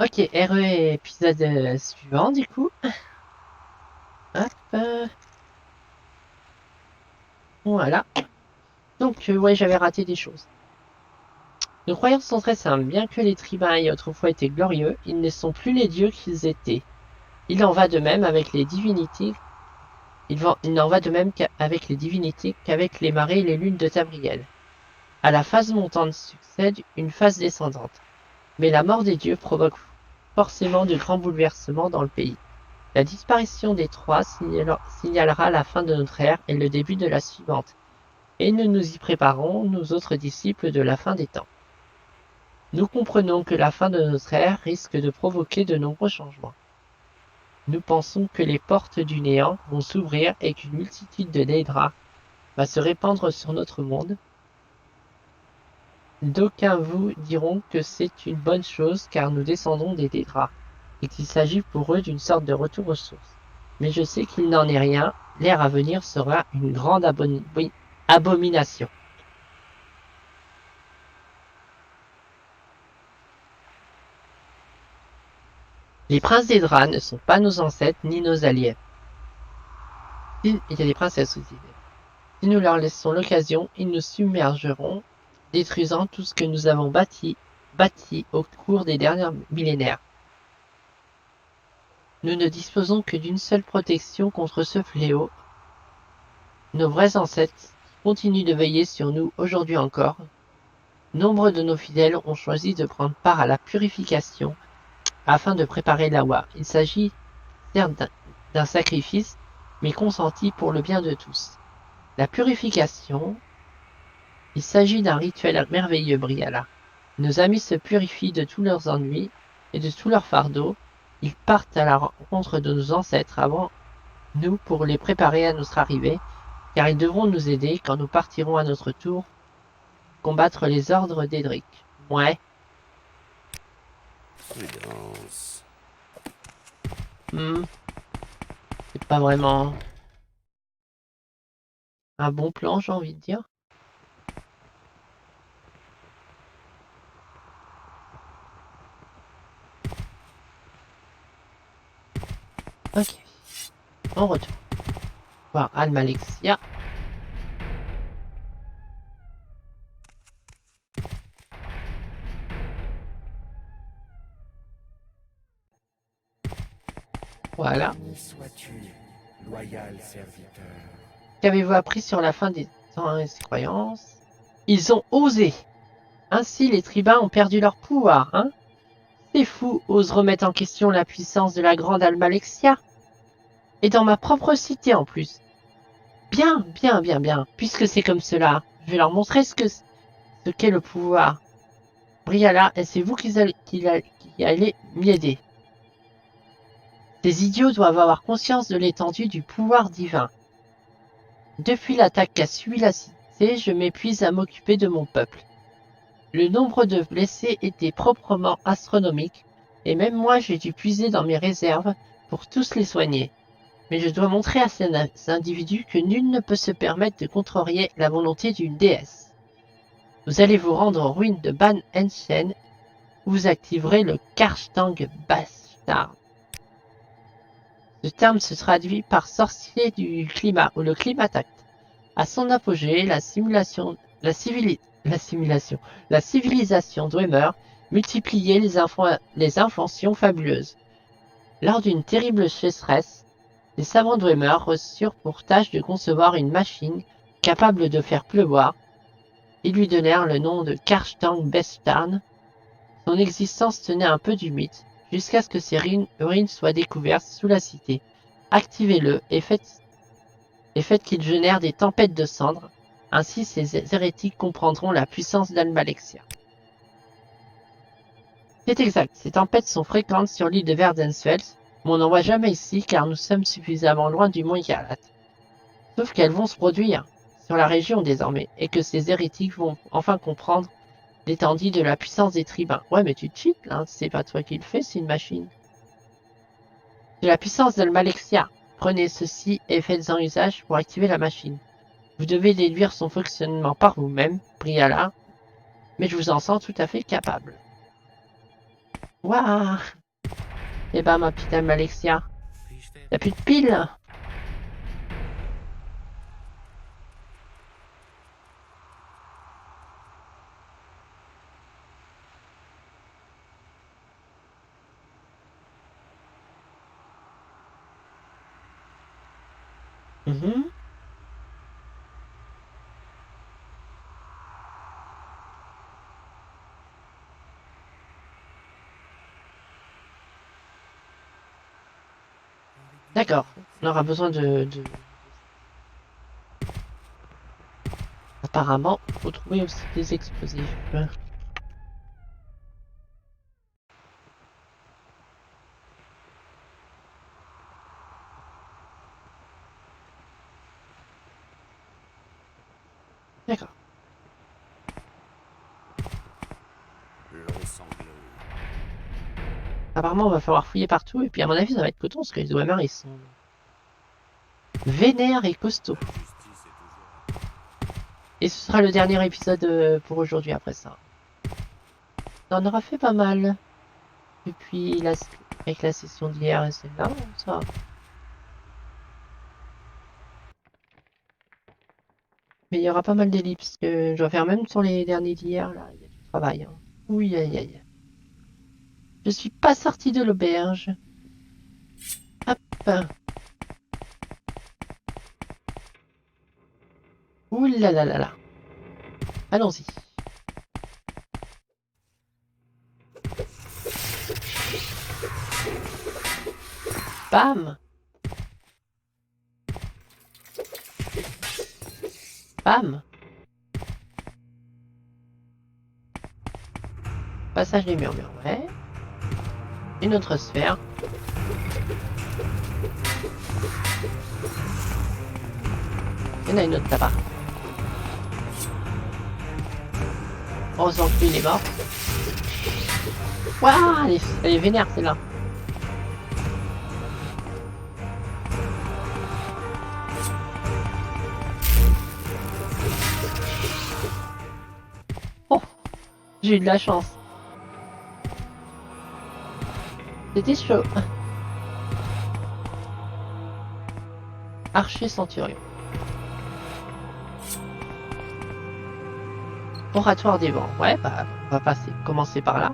Ok, RE épisode suivant du coup. Hop. Voilà. Donc, ouais, j'avais raté des choses. Nos croyances sont très simples. Bien que les tribuns aient autrefois été glorieux, ils ne sont plus les dieux qu'ils étaient. Il en va de même avec les divinités. Il n'en va de même qu'avec les divinités qu'avec les marées et les lunes de Tabriel. À la phase montante succède une phase descendante. Mais la mort des dieux provoque forcément de grands bouleversements dans le pays. La disparition des trois signalera la fin de notre ère et le début de la suivante, et nous nous y préparons, nous autres disciples de la fin des temps. Nous comprenons que la fin de notre ère risque de provoquer de nombreux changements. Nous pensons que les portes du néant vont s'ouvrir et qu'une multitude de Daedra va se répandre sur notre monde. D'aucuns vous diront que c'est une bonne chose car nous descendons des Daedra, et qu'il s'agit pour eux d'une sorte de retour aux sources. Mais je sais qu'il n'en est rien, l'ère à venir sera une grande abomination. Les princes des draps ne sont pas nos ancêtres ni nos alliés. Il y a des princesses aussi. Si nous leur laissons l'occasion, ils nous submergeront, détruisant tout ce que nous avons bâti au cours des derniers millénaires. Nous ne disposons que d'une seule protection contre ce fléau. Nos vrais ancêtres continuent de veiller sur nous aujourd'hui encore. Nombre de nos fidèles ont choisi de prendre part à la purification afin de préparer l'Awa. Il s'agit certes d'un sacrifice, mais consenti pour le bien de tous. La purification, il s'agit d'un rituel merveilleux, Briala. Nos amis se purifient de tous leurs ennuis et de tous leurs fardeaux. Ils partent à la rencontre de nos ancêtres avant nous pour les préparer à notre arrivée, car ils devront nous aider quand nous partirons à notre tour combattre les ordres d'Edric. Ouais. Prudence. C'est pas vraiment un bon plan, j'ai envie de dire. Ok, on retourne voir Almalexia. Voilà. Béni sois-tu, loyal serviteur. Qu'avez-vous appris sur la fin des temps et ses croyances? Ils ont osé. Ainsi, les tribuns ont perdu leur pouvoir, hein? Ces fous osent remettre en question la puissance de la grande Almalexia. Et dans ma propre cité en plus. Bien, bien, bien, bien. Puisque c'est comme cela, je vais leur montrer ce qu'est le pouvoir. Briala, et c'est vous qui allez m'y aider. Ces idiots doivent avoir conscience de l'étendue du pouvoir divin. Depuis l'attaque qu'a suivi la cité, je m'épuise à m'occuper de mon peuple. Le nombre de blessés était proprement astronomique, et même moi j'ai dû puiser dans mes réserves pour tous les soigner. Mais je dois montrer à ces individus que nul ne peut se permettre de contrarier la volonté d'une déesse. Vous allez vous rendre aux ruines de Ban Enshen, où vous activerez le Karstang Bastard. Ce terme se traduit par sorcier du climat ou le climatact. À son apogée, la civilisation Dwemer multipliait les inventions fabuleuses. Lors d'une terrible sécheresse, les savants Dwemer reçurent pour tâche de concevoir une machine capable de faire pleuvoir. Ils lui donnèrent le nom de Karstang Bestarn. Son existence tenait un peu du mythe, jusqu'à ce que ses ruines soient découvertes sous la cité. Activez-le et faites qu'il génère des tempêtes de cendres. Ainsi, ces hérétiques comprendront la puissance d'Almalexia. C'est exact, ces tempêtes sont fréquentes sur l'île de Verdensfeld, mais on n'en voit jamais ici car nous sommes suffisamment loin du mont Yalat. Sauf qu'elles vont se produire sur la région désormais, et que ces hérétiques vont enfin comprendre l'étendue de la puissance des tribuns. Ouais, mais tu cheats, là, c'est pas toi qui le fais, c'est une machine. De la puissance d'Almalexia. Prenez ceci et faites-en usage pour activer la machine. Vous devez déduire son fonctionnement par vous-même, Briala, mais je vous en sens tout à fait capable. Waouh. Eh ben, ma petite amie Alexia, Puis-je faire t'as plus de piles? Mhm. D'accord, on aura besoin Apparemment, faut trouver aussi des explosifs. D'accord. long sanglot? Apparemment, on va falloir fouiller partout, et puis à mon avis, ça va être coton, parce que les OMR, ils sont vénères et costauds. La justice est toujours... Et ce sera le dernier épisode pour aujourd'hui après ça. On aura fait pas mal. Depuis avec la session d'hier et celle-là, ça. Mais il y aura pas mal d'ellipses que je dois faire même sur les derniers d'hier, là. Il y a du travail. Hein. Oui, aïe, aïe. Je suis pas sortie de l'auberge. Hop. Ouh là là là là. Allons-y. Bam. Bam. Passage des murmures, ouais. Une autre sphère. Il y en a une autre là-bas. Heureusement que lui, il est mort. Waouh, elle est vénère celle-là. Oh, j'ai eu de la chance. C'était chaud. Archer centurion. Oratoire des vents. Ouais, bah, on va commencer par là.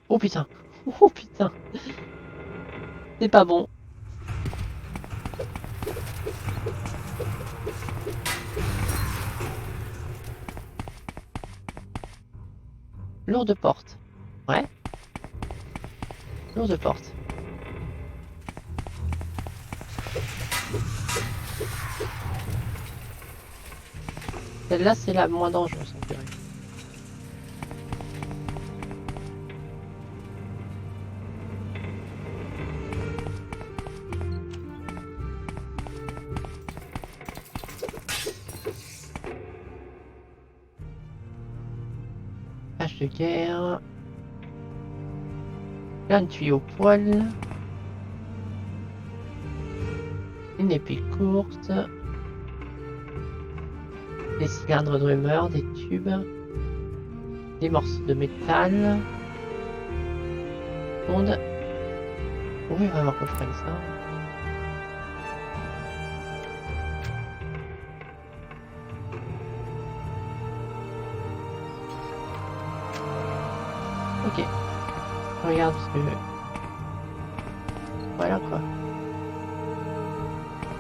Oh putain. Oh putain. C'est pas bon. Lourde porte. Ouais. Lourde porte. Celle-là, c'est la moins dangereuse, on dirait. Hache de guerre. Plein de tuyaux poil. Une épée courte. Des cylindres de rumeur, des tubes. Des morceaux de métal. Onde. Oui, il va falloir que je prenne ça. Ok. Je regarde parce que... Voilà quoi.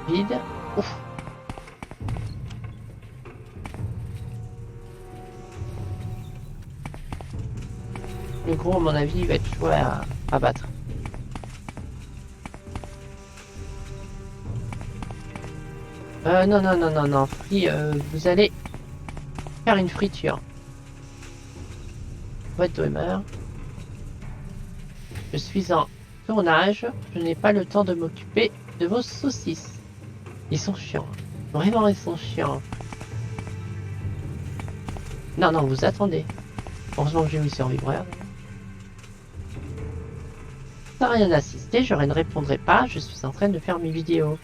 Vide. Ouf. Le gros, à mon avis, il va être chaud à battre. Non, non, non, non, non. Vous allez faire une friture. Boîte de rumeur. Je suis en tournage. Je n'ai pas le temps de m'occuper de vos saucisses. Ils sont chiants. Vraiment, ils sont chiants. Non, non, vous attendez. Heureusement que j'ai mis survivre. Sans rien assister, je ne répondrai pas. Je suis en train de faire mes vidéos.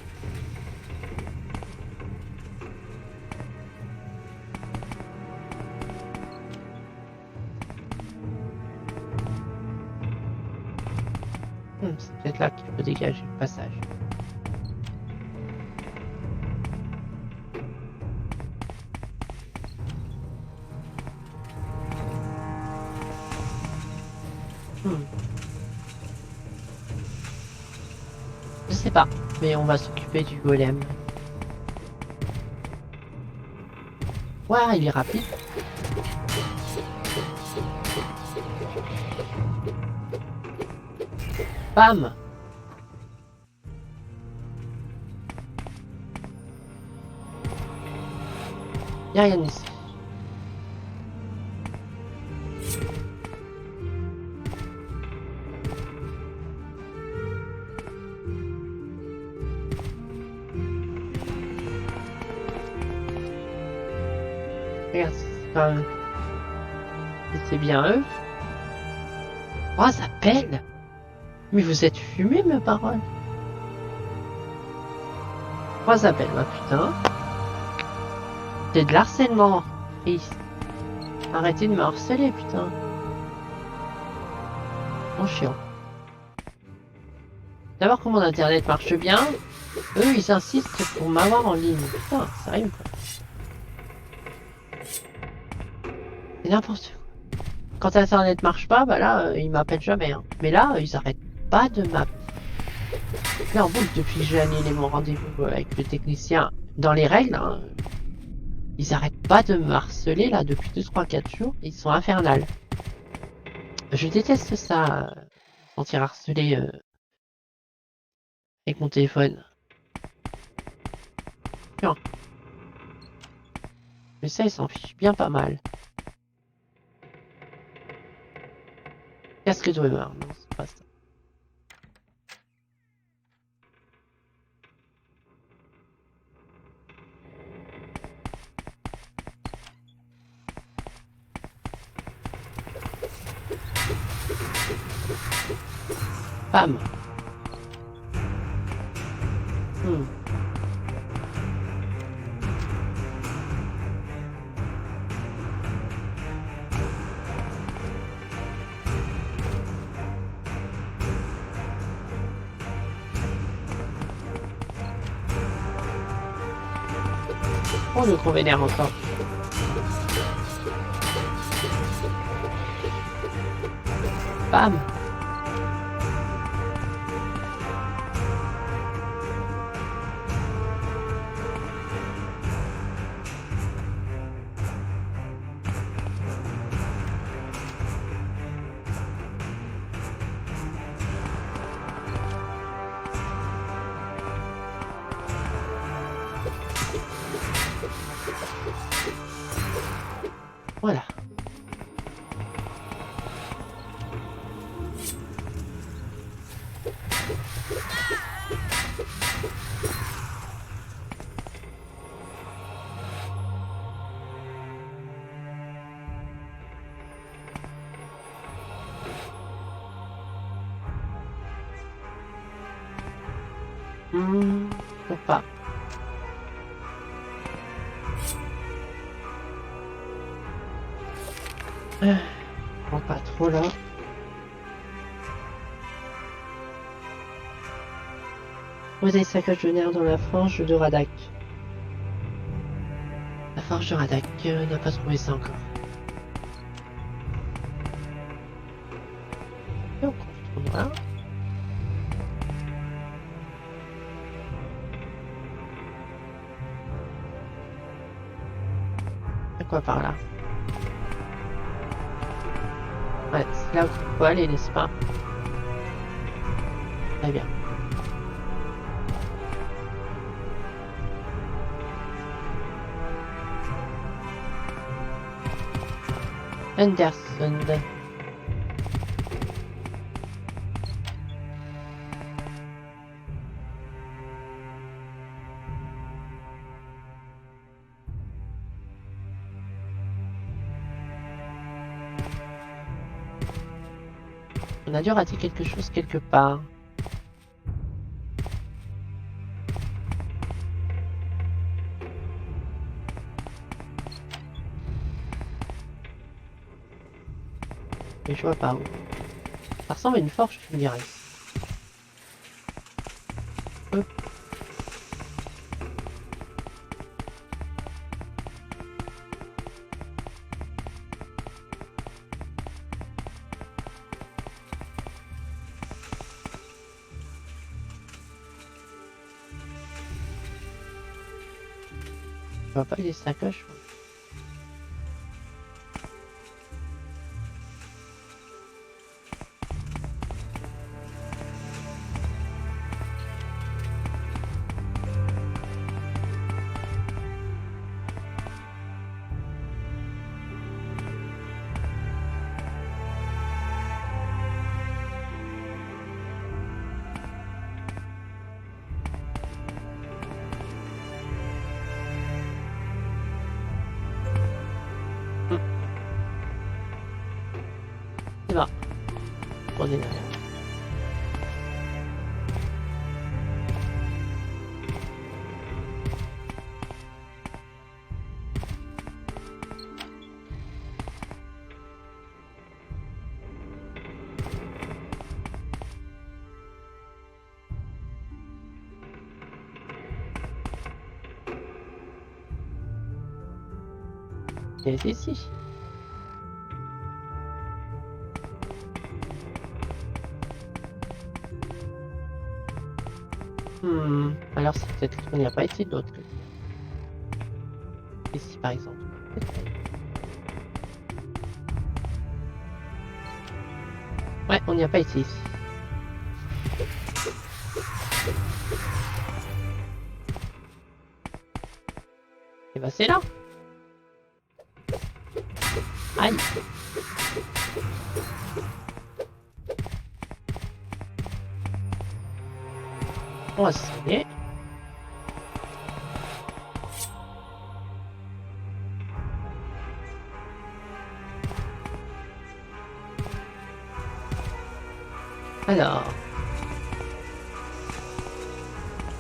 C'est peut-être là qu'il faut dégager le passage. Je sais pas, mais on va s'occuper du golem. Ouais, il est rapide. Bam! Y'a rien ici. Regarde, c'est quand même... C'est bien eux. Oh, ça pèle! Mais vous êtes fumés, mes paroles. Oh, ça pèle, ma putain. C'est de l'harcèlement. Arrêtez de me harceler, putain. Bon chiant. D'abord que mon internet marche bien, eux ils insistent pour m'avoir en ligne. Putain, sérieux quoi. C'est n'importe quoi. Quand internet marche pas, bah là, ils m'appellent jamais. Hein. Mais là, ils arrêtent pas de m'appeler. Là en boucle depuis que j'ai annulé mon rendez-vous avec le technicien dans les règles. Hein, ils arrêtent pas de me harceler là depuis 2, 3, 4 jours. Ils sont infernales. Je déteste ça, sentir harcelé avec mon téléphone. Non. Mais ça, ils s'en fichent bien pas mal. Casque de Weber, non, c'est pas ça. Bam. Oh, le gros vénère encore. Bam. Voilà. Faut pas. Bon, pas trop là. Posez saccage de nerfs dans la forge de Radak. La forge de Radak n'a pas trouvé ça encore. Et on retourne là. C'est quoi par là? Ouais, c'est là où il faut aller, n'est-ce pas? Très bien. Anderson. On a dû rater quelque chose quelque part. Mais je vois pas où. Ça ressemble à une forge, tu me dirais. peu. Je vois pas les sacoches. C'est bon. On est derrière. Et c'est ici. Alors c'est peut-être qu'on n'y a pas été de l'autre côté. Ici par exemple. Ouais, on n'y a pas été ici. Et bah c'est là. Aïe. On va se soigner. Alors.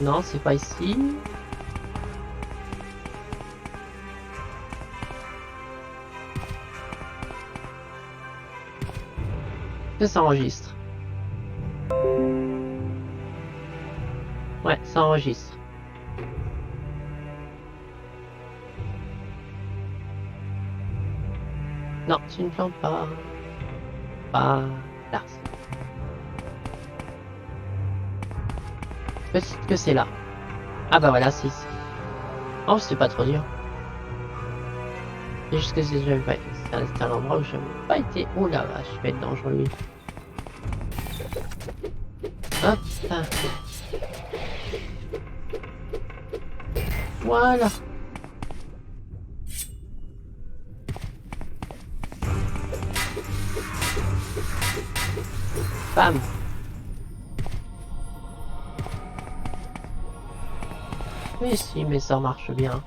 Non, c'est pas ici. Que ça enregistre. Ouais, ça enregistre. Non, tu ne plantes pas. Pas là. Peut-être que c'est là. Ah bah voilà, c'est ici. Oh, c'est pas trop dur. C'est juste que c'est un endroit où je n'avais pas été. Oh la vache, je vais être dangereux lui. Hop. Voilà. Bam. Mais si, mais ça marche bien.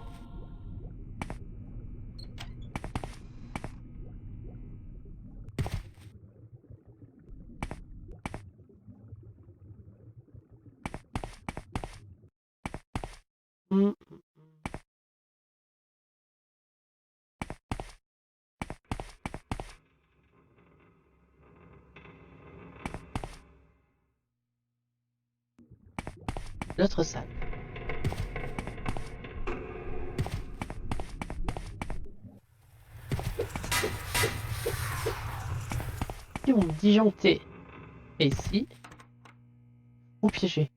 L'autre salle. Disjoncté. Et ici. Ou piégé.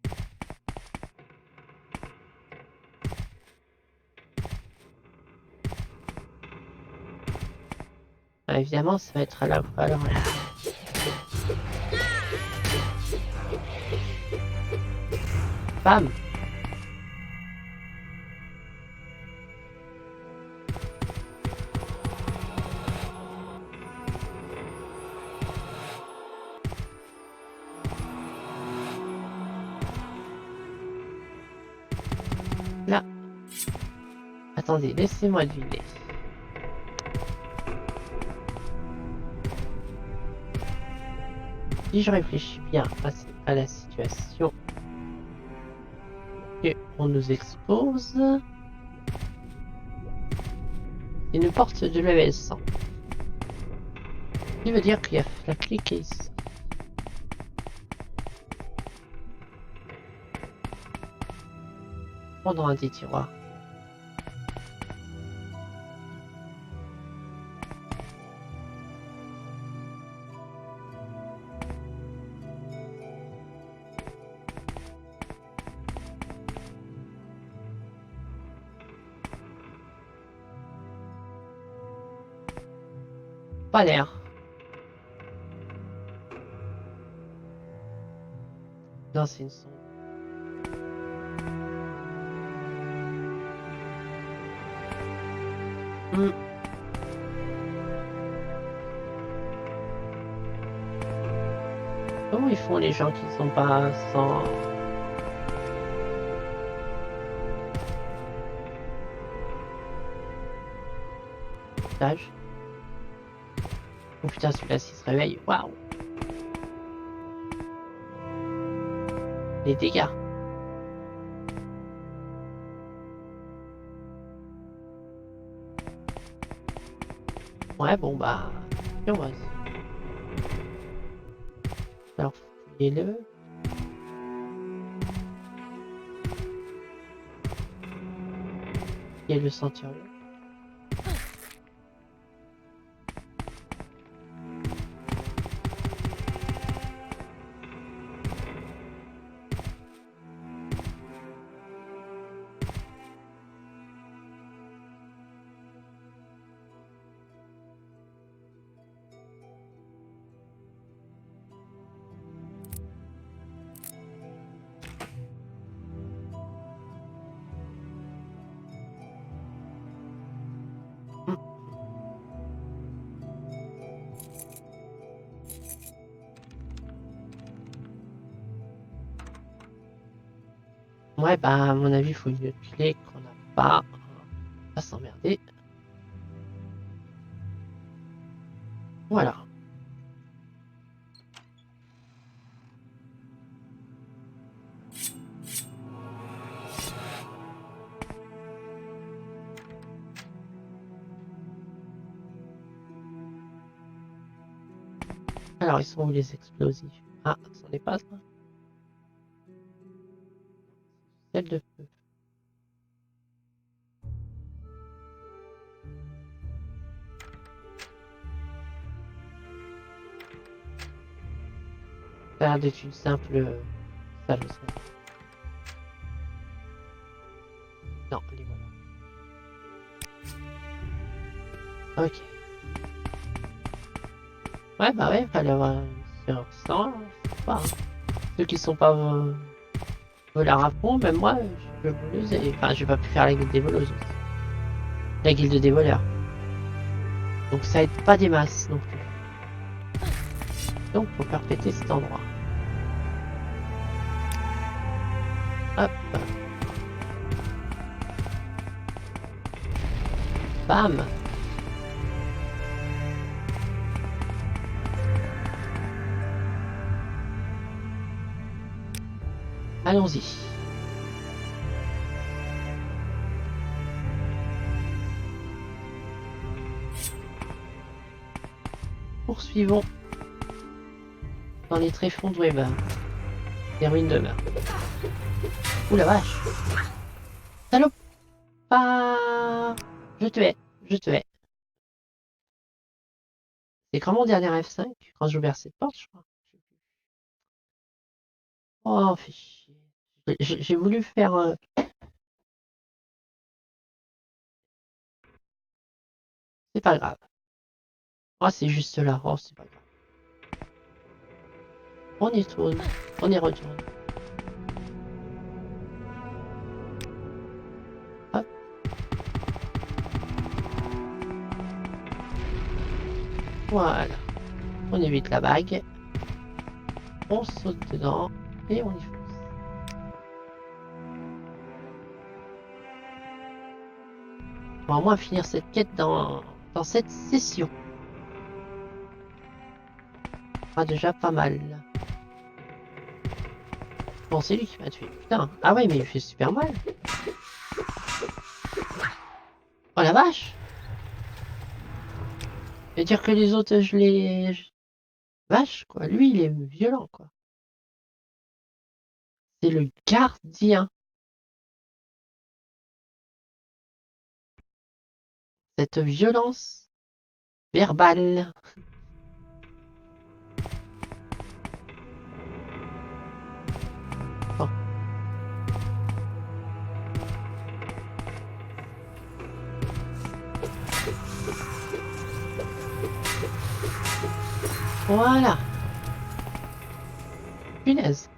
Ah, évidemment, ça va être à la fois. Alors là. Bam. Là. Attendez, laissez-moi deviner. Si je réfléchis bien à la situation que on nous expose, une porte de level 100. Ce qui veut dire qu'il y a la clé qui est ici. Prendre un des tiroirs. Pas l'air. Non, c'est une sonde. Comment ils font les gens qui sont pas sans... stage? Oh putain, celui-là s'il se réveille, waouh! Les dégâts. Ouais, bon bah... on va... Alors, fouillez-le. Il y a le centurion. Ouais, bah, à mon avis, il faut une clé qu'on n'a pas. On va s'emmerder. Voilà. Alors, ils sont où les explosifs? Ah, c'en est pas ça? Celle de feu. Ça a l'air d'être une simple... ça, je sais. Non, les voilà. Ok. Ouais, bah ouais, fallait avoir sur 100, c'est pas. Ceux qui sont pas voleurs à fond, même moi, je suis voleuse et... Enfin, j'ai pas pu faire la guilde des voleuses aussi. La guilde des voleurs. Donc ça aide pas des masses non plus. Donc faut faire péter cet endroit. Hop. Bam. Allons-y. Poursuivons dans les tréfonds de Weber. Les ruines de Weber. Ouh la vache. Salope. Pas. Je te hais. Je te hais. C'est quand mon dernier F5 quand j'ai ouvert cette porte, je crois. Oh, fais chier. J'ai voulu faire... C'est pas grave. Oh, c'est juste là. Oh, c'est pas grave. On y retourne. On y retourne. Hop. Voilà. On évite la bague. On saute dedans. Et on y fonce. On va au moins finir cette quête dans cette session. Ah, déjà pas mal. Bon, c'est lui qui m'a tué. Putain. Ah ouais, mais il fait super mal. Oh la vache. Je veux dire que les autres, je les... Vache, quoi. Lui, il est violent, quoi. C'est le gardien. Cette violence verbale. Bon. Voilà. Punaise.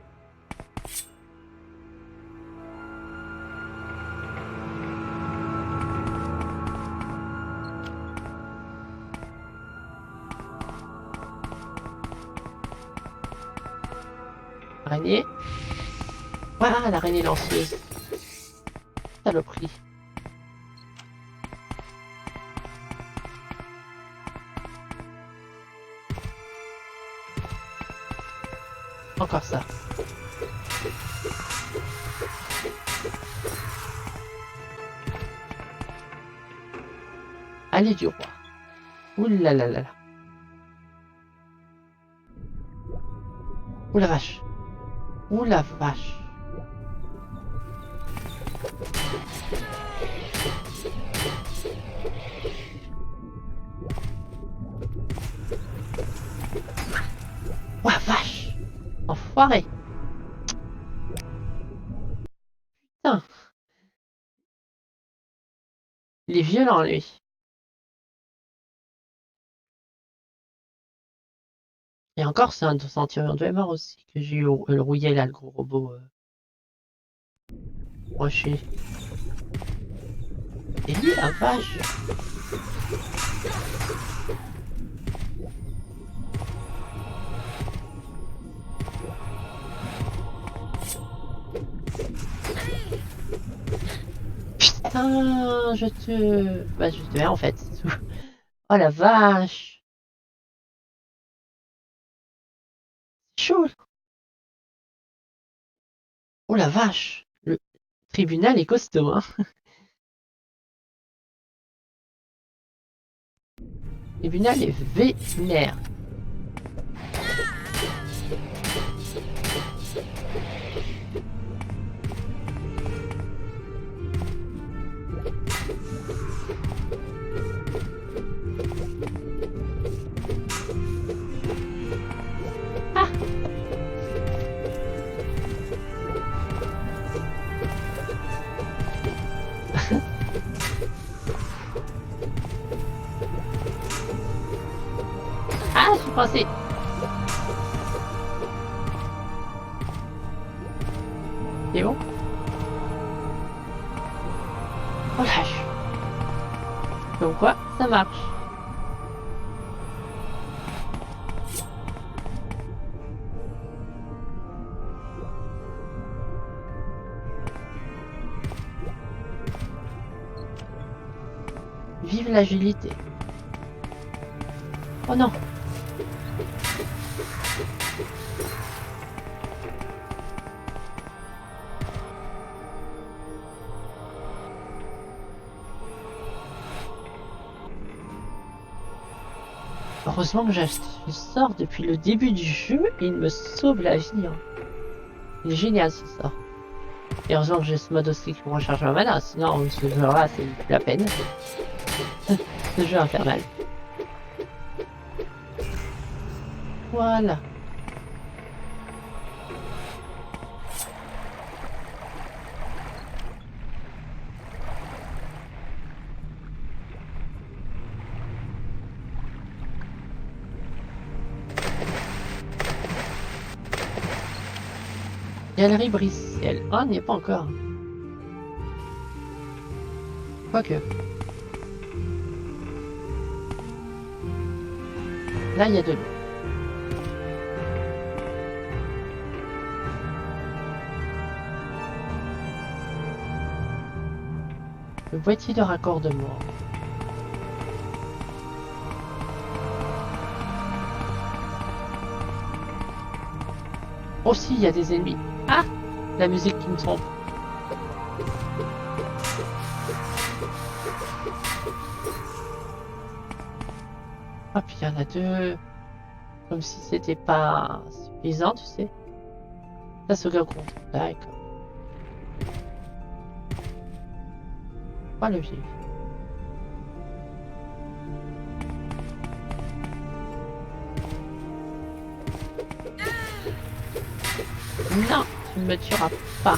Araignée. Voilà l'araignée lanceuse. Saloperie. Encore ça. Allez du roi. Ouh là là là là. Ouh la vache. Ouh la vache. Ouh la vache. Enfoiré. Putain. Il est violent lui. Et encore, c'est un centurion de mort aussi que j'ai eu le rouillé là, le gros robot. Rocher. Et lui, la vache. Putain, je te... Bah, je te mets en fait, c'est tout. Oh la vache. C'est chaud. Oh la vache. Le tribunal est costaud, hein. Le tribunal est vénère. Ah. Ah, j'ai pensé. C'est bon. Oh lâche. Donc quoi, ça marche. Vive l'agilité. Oh non. Heureusement que je sors depuis le début du jeu et il me sauve la vie. Hein. Il est génial ce sort. Et heureusement que j'ai ce mode aussi qui me recharge ma mana, sinon ce jeu-là c'est plus la peine. Ce jeu infernal. Voilà. Galerie Briciel. Ah, on n'y est pas encore. Quoique. Là, il y a de l'eau. Le boîtier de raccordement. Aussi, il y a des ennemis. Ah! La musique qui me trompe. Ah, puis il y en a deux. Comme si c'était pas suffisant, tu sais. Ça se compte. D'accord. Pas le vivre. Non, tu ne me tueras pas.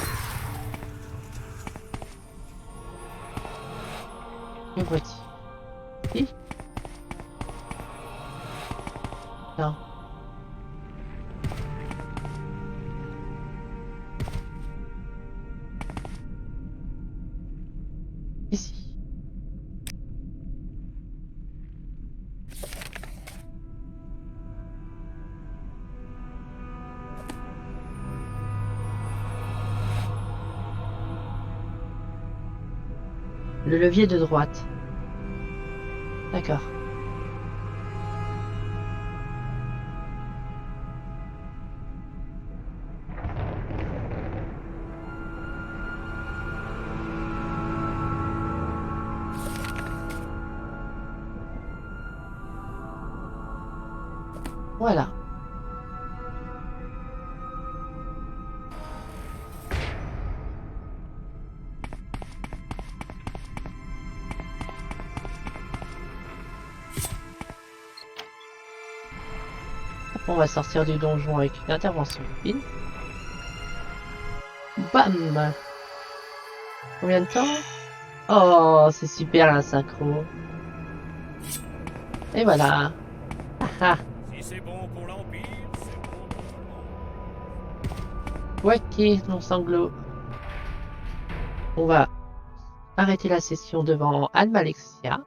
Me vois-tu? Si? Non. Ici. Le levier de droite. D'accord. Voilà. On va sortir du donjon avec une intervention rapide. Bam! Combien de temps? Oh, c'est super la synchro. Et voilà. Ah, Si c'est bon pour l'Empire, c'est bon pour tout le monde. ok, mon sanglot. On va arrêter la session devant Almalexia.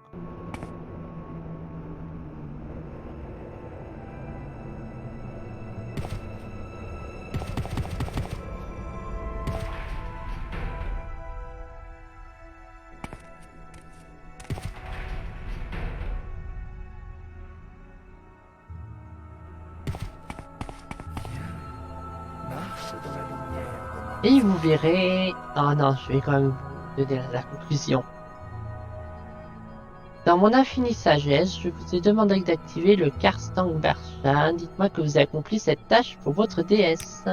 Et vous verrez... Oh non, je vais quand même vous donner la conclusion. Dans mon infinie sagesse, je vous ai demandé d'activer le Karstang Barshan. Dites-moi que vous avez accompli cette tâche pour votre déesse.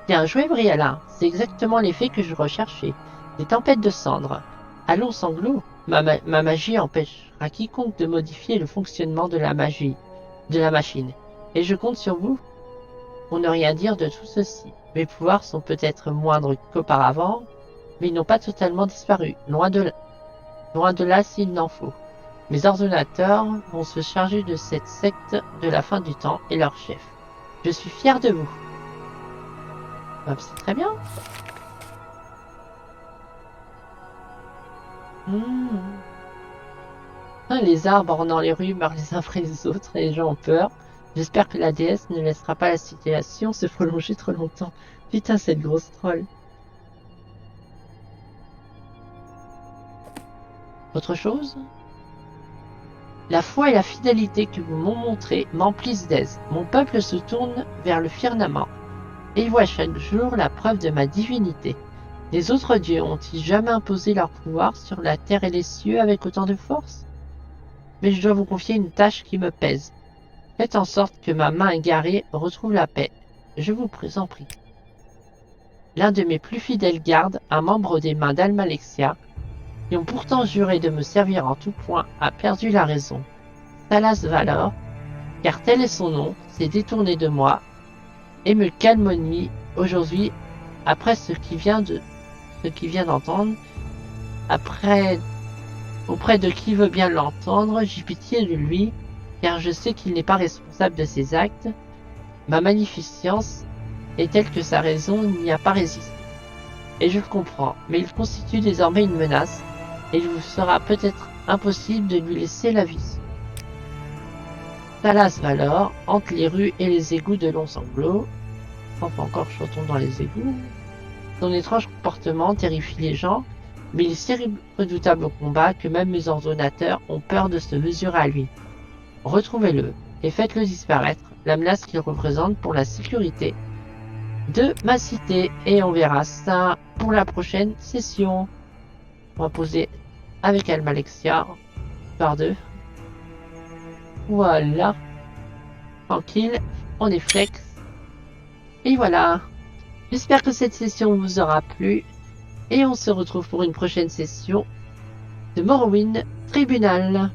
Bien joué, Briala. C'est exactement l'effet que je recherchais. Des tempêtes de cendres. Allons, sanglot. Ma magie empêchera quiconque de modifier le fonctionnement de la machine. Et je compte sur vous pour ne rien dire de tout ceci. Mes pouvoirs sont peut-être moindres qu'auparavant, mais ils n'ont pas totalement disparu. Loin de là s'il n'en faut. Mes ordinateurs vont se charger de cette secte de la fin du temps et leur chef. Je suis fier de vous. C'est très bien. Les arbres ornant les rues meurent les uns après les autres et les gens ont peur. J'espère que la déesse ne laissera pas la situation se prolonger trop longtemps. Putain, cette grosse troll. Autre chose? La foi et la fidélité que vous m'ont montrées m'emplissent d'aise. Mon peuple se tourne vers le firmament et voit chaque jour la preuve de ma divinité. Les autres dieux ont-ils jamais imposé leur pouvoir sur la terre et les cieux avec autant de force? Mais je dois vous confier une tâche qui me pèse. Faites en sorte que ma main égarée retrouve la paix. Je vous en prie. L'un de mes plus fidèles gardes, un membre des mains d'Almalexia, qui ont pourtant juré de me servir en tout point, a perdu la raison. Salas Valor, car tel est son nom, s'est détourné de moi et me calmonie aujourd'hui après ce qu'il vient d'entendre. Auprès de qui veut bien l'entendre, j'ai pitié de lui, car je sais qu'il n'est pas responsable de ses actes. Ma magnificence est telle que sa raison n'y a pas résisté. Et je le comprends, mais il constitue désormais une menace, et il vous sera peut-être impossible de lui laisser la vie. Salas Valor hante les rues et les égouts de Long Sanglot. Enfin encore chantons dans les égouts. Son étrange comportement terrifie les gens, mais il est si redoutable au combat que même mes ordonnateurs ont peur de se mesurer à lui. Retrouvez-le et faites-le disparaître, la menace qu'il représente pour la sécurité de ma cité. Et on verra ça pour la prochaine session. On va poser avec Almalexia par deux. Voilà. Tranquille, on est flex. Et voilà. J'espère que cette session vous aura plu. Et on se retrouve pour une prochaine session de Morrowind Tribunal.